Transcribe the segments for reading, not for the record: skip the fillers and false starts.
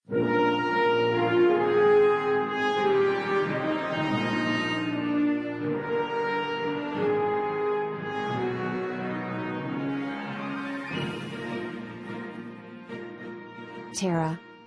Terra,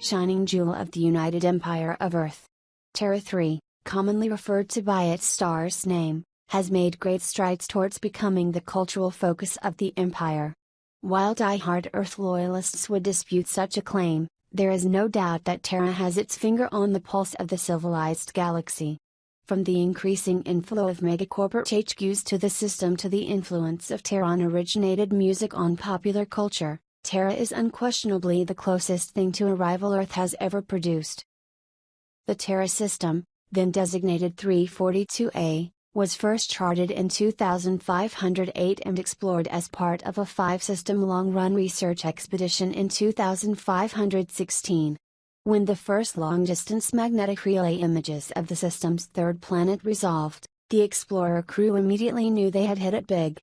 shining jewel of the United Empire of Earth. Terra 3, commonly referred to by its star's name, has made great strides towards becoming the cultural focus of the Empire. While die-hard Earth loyalists would dispute such a claim, there is no doubt that Terra has its finger on the pulse of the civilized galaxy. From the increasing inflow of megacorporate HQs to the system to the influence of Terran-originated music on popular culture, Terra is unquestionably the closest thing to a rival Earth has ever produced. The Terra system, then designated 342A, was first charted in 2508 and explored as part of a 5-system long-run research expedition in 2516. When the first long-distance magnetic relay images of the system's third planet resolved, the explorer crew immediately knew they had hit it big.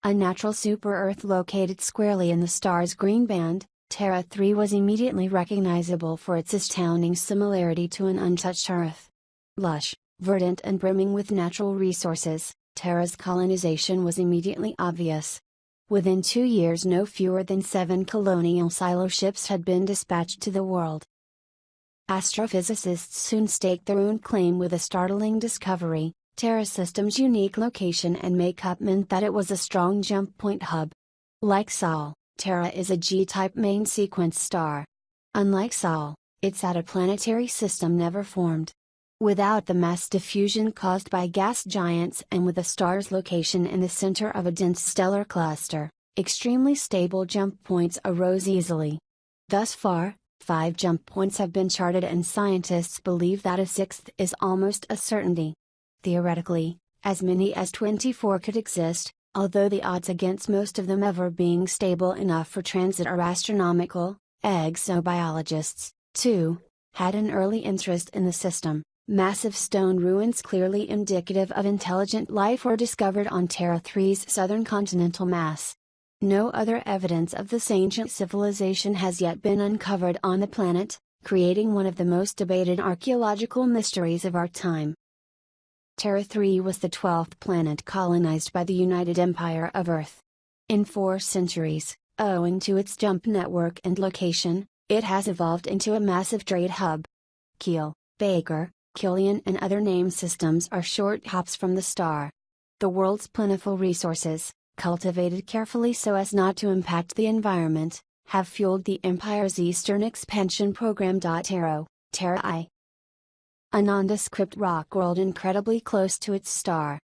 A natural super-Earth located squarely in the star's green band, Terra 3 was immediately recognizable for its astounding similarity to an untouched Earth. Lush, verdant and brimming with natural resources, Terra's colonization was immediately obvious. Within 2 years no fewer than 7 colonial silo ships had been dispatched to the world. Astrophysicists soon staked their own claim with a startling discovery. Terra system's unique location and makeup meant that it was a strong jump point hub. Like Sol, Terra is a G-type main sequence star. Unlike Sol, it's at a planetary system never formed. Without the mass diffusion caused by gas giants and with the star's location in the center of a dense stellar cluster, extremely stable jump points arose easily. Thus far, 5 jump points have been charted and scientists believe that a 6th is almost a certainty. Theoretically, as many as 24 could exist, although the odds against most of them ever being stable enough for transit are astronomical. Exobiologists, too, had an early interest in the system. Massive stone ruins clearly indicative of intelligent life were discovered on Terra 3's southern continental mass. No other evidence of this ancient civilization has yet been uncovered on the planet, creating one of the most debated archaeological mysteries of our time. Terra 3 was the 12th planet colonized by the United Empire of Earth. In 4 centuries, owing to its jump network and location, it has evolved into a massive trade hub. Kiel, Baker, Killian and other name systems are short hops from the star. The world's plentiful resources, cultivated carefully so as not to impact the environment, have fueled the Empire's eastern expansion program. Terra I. A nondescript rock world incredibly close to its star.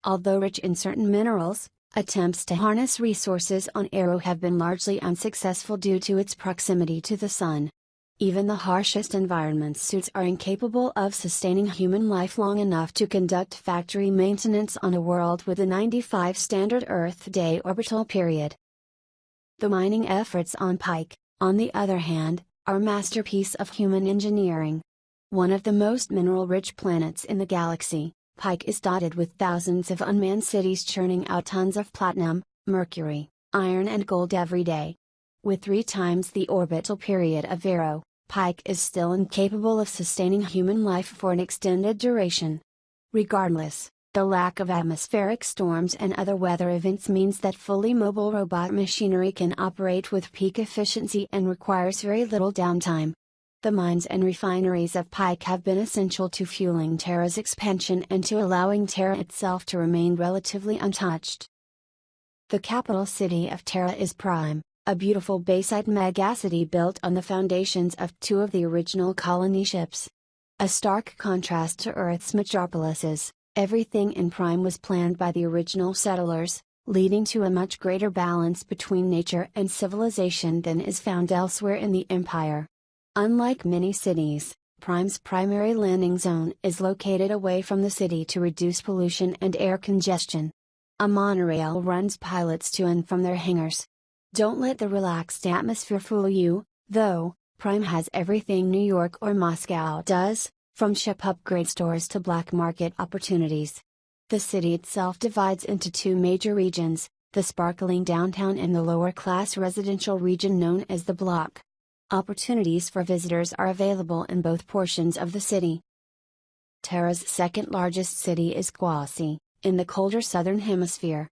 Although rich in certain minerals, attempts to harness resources on Arrow have been largely unsuccessful due to its proximity to the Sun. Even the harshest environment suits are incapable of sustaining human life long enough to conduct factory maintenance on a world with a 95 standard Earth day orbital period. The mining efforts on Pike, on the other hand, are a masterpiece of human engineering. One of the most mineral-rich planets in the galaxy, Pike is dotted with thousands of unmanned cities churning out tons of platinum, mercury, iron and gold every day. With 3 times the orbital period of Arrow, Pike is still incapable of sustaining human life for an extended duration. Regardless, the lack of atmospheric storms and other weather events means that fully mobile robot machinery can operate with peak efficiency and requires very little downtime. The mines and refineries of Pike have been essential to fueling Terra's expansion and to allowing Terra itself to remain relatively untouched. The capital city of Terra is Prime, a beautiful bayside megacity built on the foundations of 2 of the original colony ships. A stark contrast to Earth's metropolises, everything in Prime was planned by the original settlers, leading to a much greater balance between nature and civilization than is found elsewhere in the Empire. Unlike many cities, Prime's primary landing zone is located away from the city to reduce pollution and air congestion. A monorail runs pilots to and from their hangars. Don't let the relaxed atmosphere fool you, though. Prime has everything New York or Moscow does, from ship upgrade stores to black market opportunities. The city itself divides into 2 major regions, the sparkling downtown and the lower-class residential region known as the Block. Opportunities for visitors are available in both portions of the city. Terra's second largest city is Kwasi, in the colder southern hemisphere.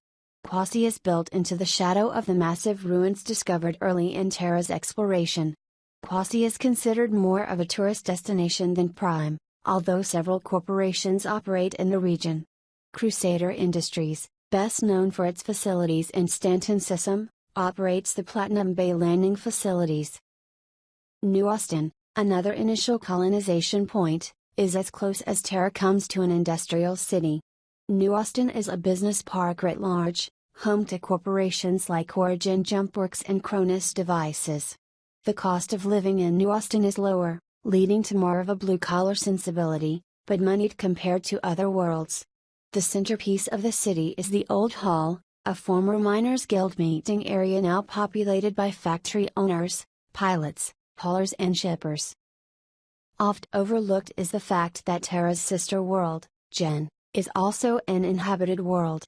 Kwasi is built into the shadow of the massive ruins discovered early in Terra's exploration. Kwasi is considered more of a tourist destination than prime, although several corporations operate in the region. Crusader Industries, best known for its facilities in Stanton System, operates the Platinum Bay landing facilities. New Austin, another initial colonization point, is as close as Terra comes to an industrial city. New Austin is a business park writ large, home to corporations like Origin Jumpworks and Cronus Devices. The cost of living in New Austin is lower, leading to more of a blue-collar sensibility, but moneyed compared to other worlds. The centerpiece of the city is the Old Hall, a former Miners Guild meeting area now populated by factory owners, pilots, haulers and shippers. Oft overlooked is the fact that Terra's sister world, Gen, is also an inhabited world.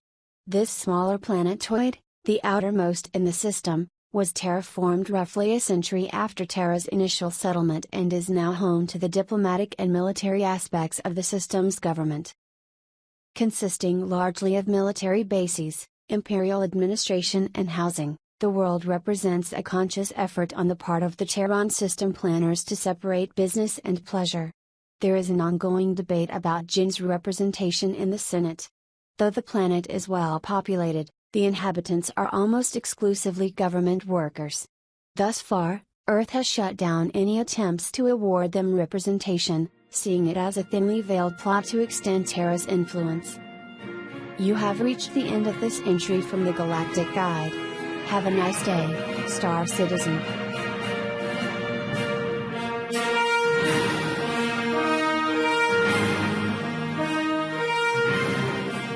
This smaller planetoid, the outermost in the system, was terraformed roughly a century after Terra's initial settlement and is now home to the diplomatic and military aspects of the system's government. Consisting largely of military bases, imperial administration and housing, the world represents a conscious effort on the part of the Terran system planners to separate business and pleasure. There is an ongoing debate about Gen's representation in the Senate. Though the planet is well populated, the inhabitants are almost exclusively government workers. Thus far, Earth has shut down any attempts to award them representation, seeing it as a thinly veiled plot to extend Terra's influence. You have reached the end of this entry from the Galactic Guide. Have a nice day, Star Citizen.